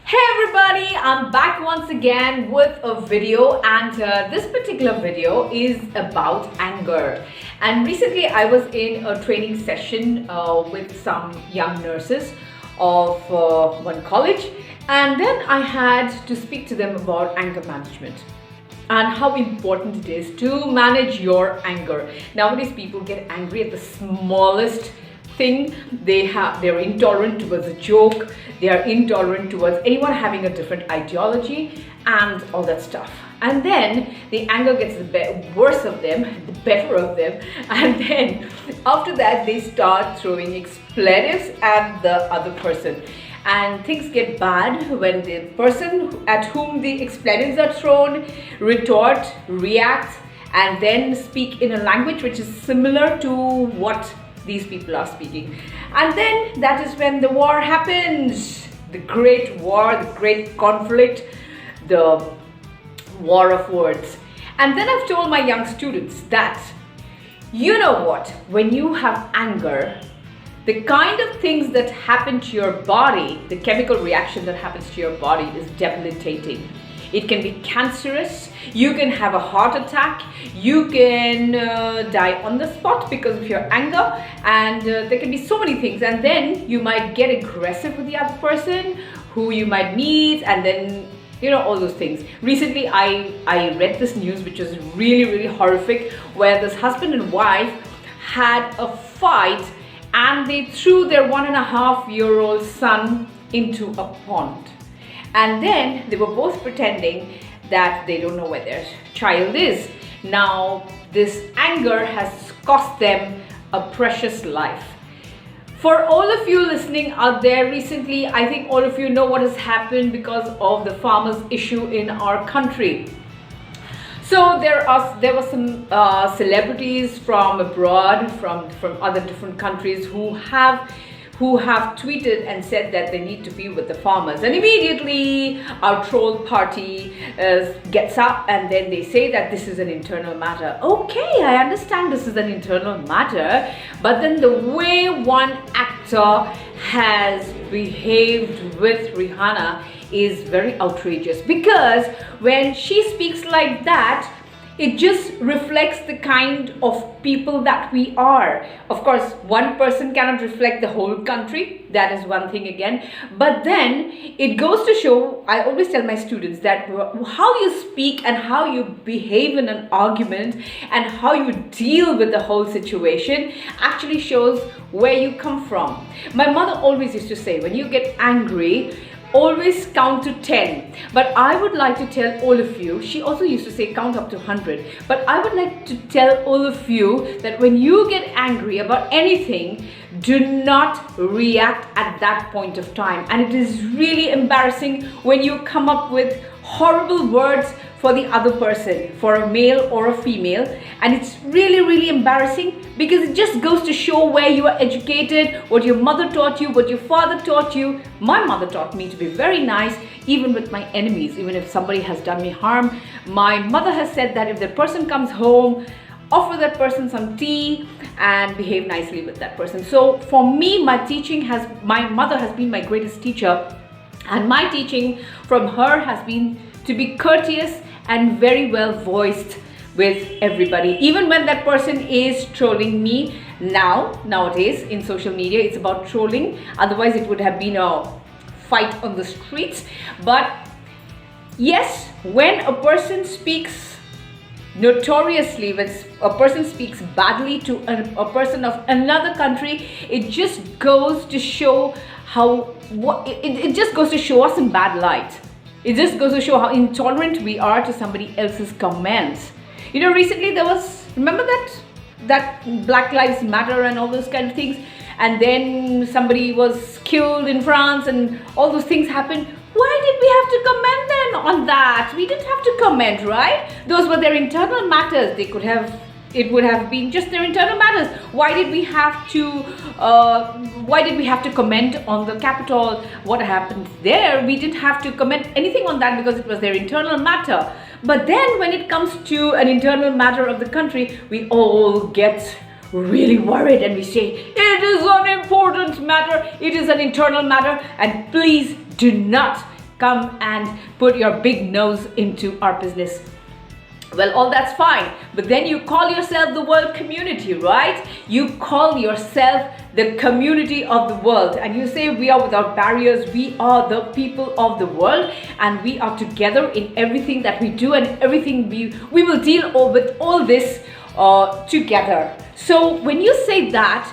Hey everybody, I'm back once again with a video, and this particular video is about anger. And recently I was in a training session with some young nurses of one college, and then I had to speak to them about anger management and how important it is to manage your anger. Nowadays people get angry at the smallest thing. They're intolerant towards a joke, they are intolerant towards anyone having a different ideology and all that stuff. And then the anger gets the worse of them, the better of them, and then after that they start throwing expletives at the other person. And things get bad when the person at whom the expletives are thrown retort, react, and then speak in a language which is similar to what these people are speaking. And then that is when the war happens, the great war, the great conflict, the war of words. And then I've told my young students that, you know what, when you have anger, the kind of things that happen to your body, the chemical reaction that happens to your body is debilitating. It can be cancerous, you can have a heart attack, you can die on the spot because of your anger, and there can be so many things. And then you might get aggressive with the other person who you might meet, and then all those things. Recently I read this news which was really horrific, where this husband and wife had a fight and they threw their 1.5-year-old son into a pond. And then they were both pretending that they don't know where their child is. Now, this anger has cost them a precious life. For all of you listening out there, recently, I think all of you know what has happened because of the farmers' issue in our country. So there were some celebrities from abroad, from other different countries who have tweeted and said that they need to be with the farmers. And immediately our troll party gets up and then they say that this is an internal matter. Okay, I understand this is an internal matter, but then the way one actor has behaved with Rihanna is very outrageous, because when she speaks like that, it just reflects the kind of people that we are. Of course, one person cannot reflect the whole country. That is one thing again. But then it goes to show, I always tell my students that how you speak and how you behave in an argument and how you deal with the whole situation actually shows where you come from. My mother always used to say, when you get angry, always count to 10. But I would like to tell all of you, she also used to say count up to 100. But I would like to tell all of you that when you get angry about anything, do not react at that point of time. And it is really embarrassing when you come up with horrible words for the other person, for a male or a female, and it's really embarrassing, because it just goes to show where you are educated, what your mother taught you, what your father taught you. My mother taught me to be very nice even with my enemies. Even if somebody has done me harm, my mother has said that if the person comes home, offer that person some tea and behave nicely with that person. So for me, my mother has been my greatest teacher, and my teaching from her has been to be courteous and very well voiced with everybody, even when that person is trolling me. Nowadays in social media, it's about trolling. Otherwise it would have been a fight on the streets. But yes, when a person speaks notoriously, when a person speaks badly to a person of another country, it just goes to show it just goes to show us in bad light. It just goes to show how intolerant we are to somebody else's comments. Recently there was, remember that Black Lives Matter and all those kind of things, and then somebody was killed in France and all those things happened. Why did we have to comment then on that? We didn't have to comment, right? Those were their internal matters. It would have been just their internal matters. Why did we have to comment on the Capitol, what happened there? We didn't have to comment anything on that because it was their internal matter. But then when it comes to an internal matter of the country, we all get really worried and we say, it is an important matter, it is an internal matter, and please do not come and put your big nose into our business. Well, all that's fine, but then you call yourself the world community, right? You call yourself the community of the world, and you say we are without barriers, we are the people of the world, and we are together in everything that we do, and everything we will deal with all this together. So when you say that,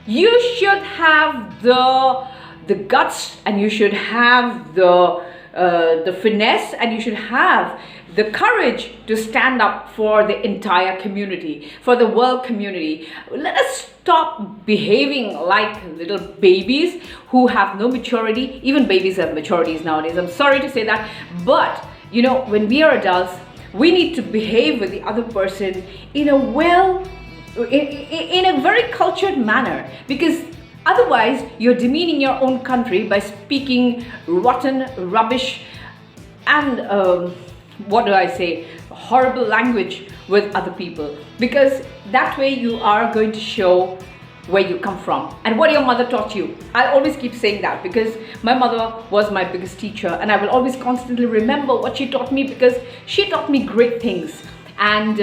you should have the guts, and you should have the finesse, and you should have the courage to stand up for the entire community, for the world community. Let us stop behaving like little babies who have no maturity. Even babies have maturities nowadays. I'm sorry to say that, but you know, when we are adults, we need to behave with the other person in a in a very cultured manner, because otherwise you're demeaning your own country by speaking rotten rubbish and what do I say, horrible language with other people, because that way you are going to show where you come from and what your mother taught you. I always keep saying that because my mother was my biggest teacher, and I will always constantly remember what she taught me, because she taught me great things. And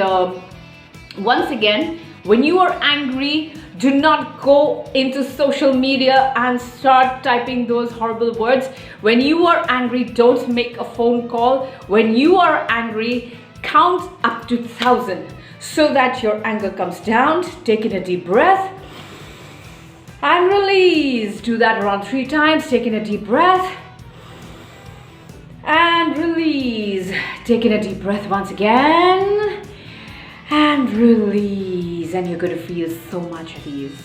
once again, when you are angry, do not go into social media and start typing those horrible words. When you are angry, don't make a phone call. When you are angry, count up to 1,000 so that your anger comes down. Take in a deep breath and release. Do that around 3 times. Take in a deep breath and release. Take in a deep breath once again and release, and you're going to feel so much at ease.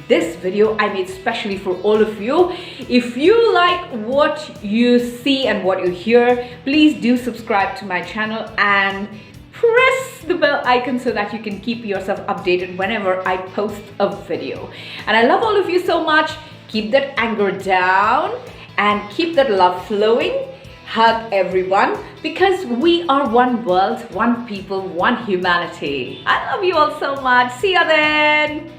This video I made specially for all of you. If you like what you see and what you hear, please do subscribe to my channel and press the bell icon so that you can keep yourself updated whenever I post a video. And I love all of you so much. Keep that anger down and keep that love flowing. Hug everyone, because we are one world, one people, one humanity. I love you all so much. See you then.